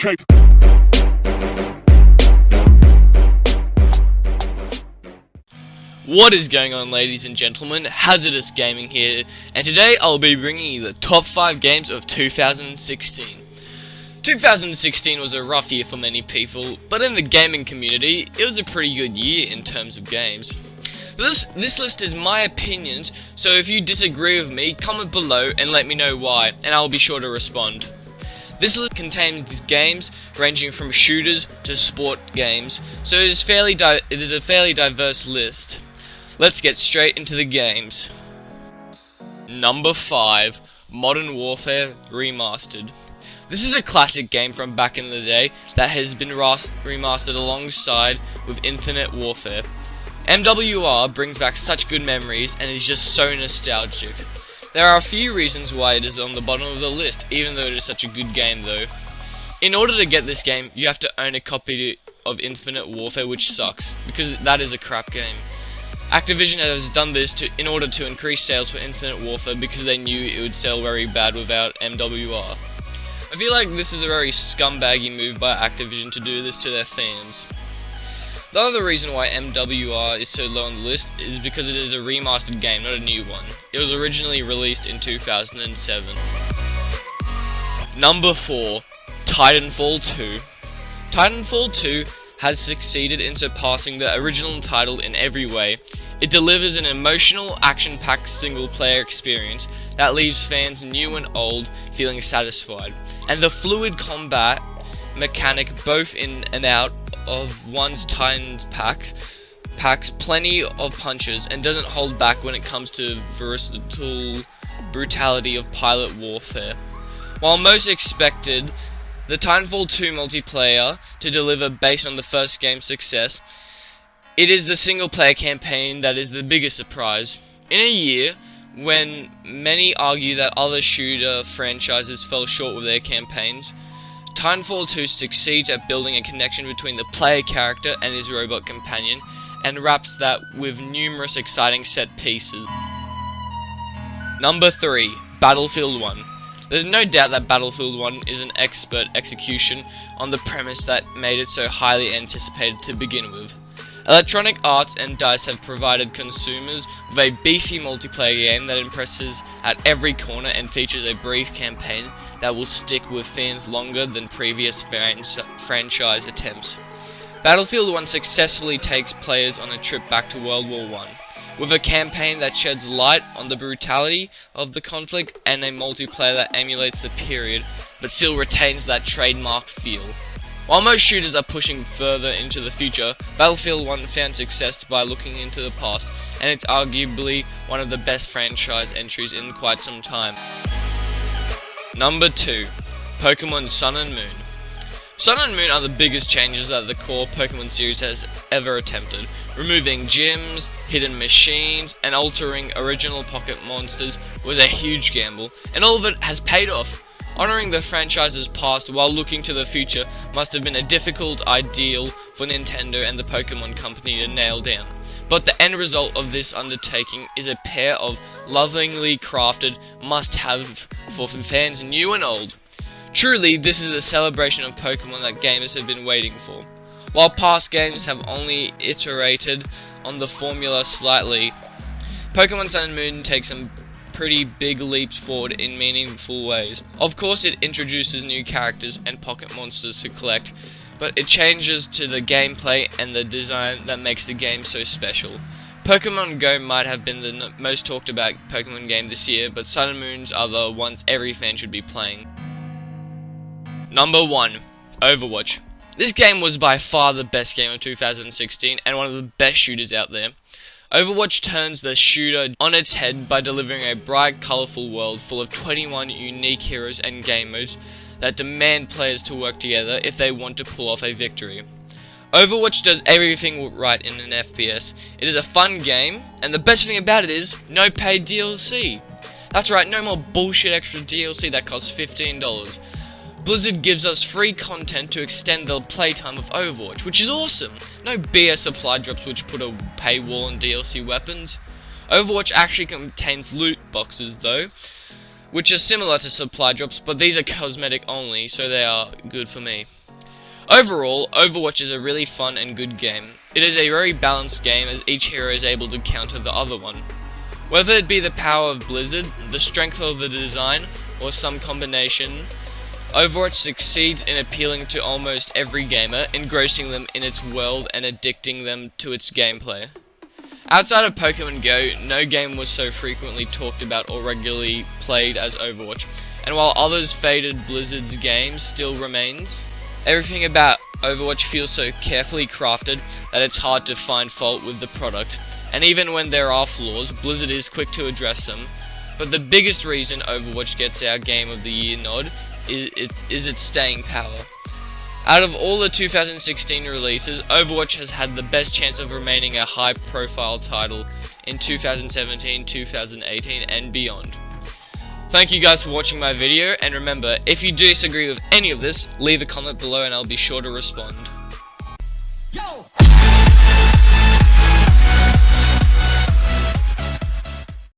Okay. What is going on, ladies and gentlemen? Hazardous Gaming here, and today I'll be bringing you the top 5 games of 2016. 2016 was a rough year for many people, but in the gaming community, it was a pretty good year in terms of games. This list is my opinions, so if you disagree with me, comment below and let me know why, and I'll be sure to respond. This list contains games ranging from shooters to sport games, so it is a fairly diverse list. Let's get straight into the games. Number 5, Modern Warfare Remastered. This is a classic game from back in the day that has been remastered alongside with Infinite Warfare. MWR brings back such good memories and is just so nostalgic. There are a few reasons why it is on the bottom of the list, even though it is such a good game though. In order to get this game, you have to own a copy of Infinite Warfare, which sucks, because that is a crap game. Activision has done this in order to increase sales for Infinite Warfare because they knew it would sell very bad without MWR. I feel like this is a very scumbaggy move by Activision to do this to their fans. The other reason why MWR is so low on the list is because it is a remastered game, not a new one. It was originally released in 2007. Number 4, Titanfall 2. Titanfall 2 has succeeded in surpassing the original title in every way. It delivers an emotional, action-packed single-player experience that leaves fans new and old feeling satisfied. And the fluid combat mechanic both in and out of one's Titan's packs plenty of punches and doesn't hold back when it comes to versatile brutality of pilot warfare. While most expected the Titanfall 2 multiplayer to deliver based on the first game's success, it is the single-player campaign that is the biggest surprise. In a year when many argue that other shooter franchises fell short with their campaigns, Titanfall 2 succeeds at building a connection between the player character and his robot companion, and wraps that with numerous exciting set pieces. Number 3, Battlefield 1. There's no doubt that Battlefield 1 is an expert execution on the premise that made it so highly anticipated to begin with. Electronic Arts and DICE have provided consumers with a beefy multiplayer game that impresses at every corner and features a brief campaign that will stick with fans longer than previous franchise attempts. Battlefield 1 successfully takes players on a trip back to World War I, with a campaign that sheds light on the brutality of the conflict and a multiplayer that emulates the period, but still retains that trademark feel. While most shooters are pushing further into the future, Battlefield 1 found success by looking into the past, and it's arguably one of the best franchise entries in quite some time. Number 2, Pokemon Sun and Moon. Sun and Moon are the biggest changes that the core Pokemon series has ever attempted, removing gyms, hidden machines, and altering original pocket monsters was a huge gamble, and all of it has paid off. Honoring the franchise's past while looking to the future must have been a difficult ideal for Nintendo and the Pokemon Company to nail down. But the end result of this undertaking is a pair of lovingly crafted must-have for fans new and old. Truly, this is a celebration of Pokemon that gamers have been waiting for. While past games have only iterated on the formula slightly, Pokemon Sun and Moon takes some pretty big leaps forward in meaningful ways. Of course, it introduces new characters and pocket monsters to collect, but it changes to the gameplay and the design that makes the game so special. Pokemon Go might have been the most talked about Pokemon game this year, but Sun and Moons are the ones every fan should be playing. Number 1, Overwatch. This game was by far the best game of 2016 and one of the best shooters out there. Overwatch turns the shooter on its head by delivering a bright, colourful world full of 21 unique heroes and game modes that demand players to work together if they want to pull off a victory. Overwatch does everything right in an FPS. It is a fun game, and the best thing about it is no paid DLC. That's right, no more bullshit extra DLC that costs $15. Blizzard gives us free content to extend the playtime of Overwatch, which is awesome. No BS supply drops which put a paywall on DLC weapons. Overwatch actually contains loot boxes though, which are similar to supply drops, but these are cosmetic only, so they are good for me. Overall, Overwatch is a really fun and good game. It is a very balanced game as each hero is able to counter the other one. Whether it be the power of Blizzard, the strength of the design, or some combination, Overwatch succeeds in appealing to almost every gamer, engrossing them in its world and addicting them to its gameplay. Outside of Pokemon Go, no game was so frequently talked about or regularly played as Overwatch, and while others faded, Blizzard's game still remains. Everything about Overwatch feels so carefully crafted that it's hard to find fault with the product, and even when there are flaws, Blizzard is quick to address them. But the biggest reason Overwatch gets our Game of the Year nod is its staying power. Out of all the 2016 releases, Overwatch has had the best chance of remaining a high-profile title in 2017, 2018, and beyond. Thank you guys for watching my video, and remember, if you disagree with any of this, leave a comment below and I'll be sure to respond. Yo!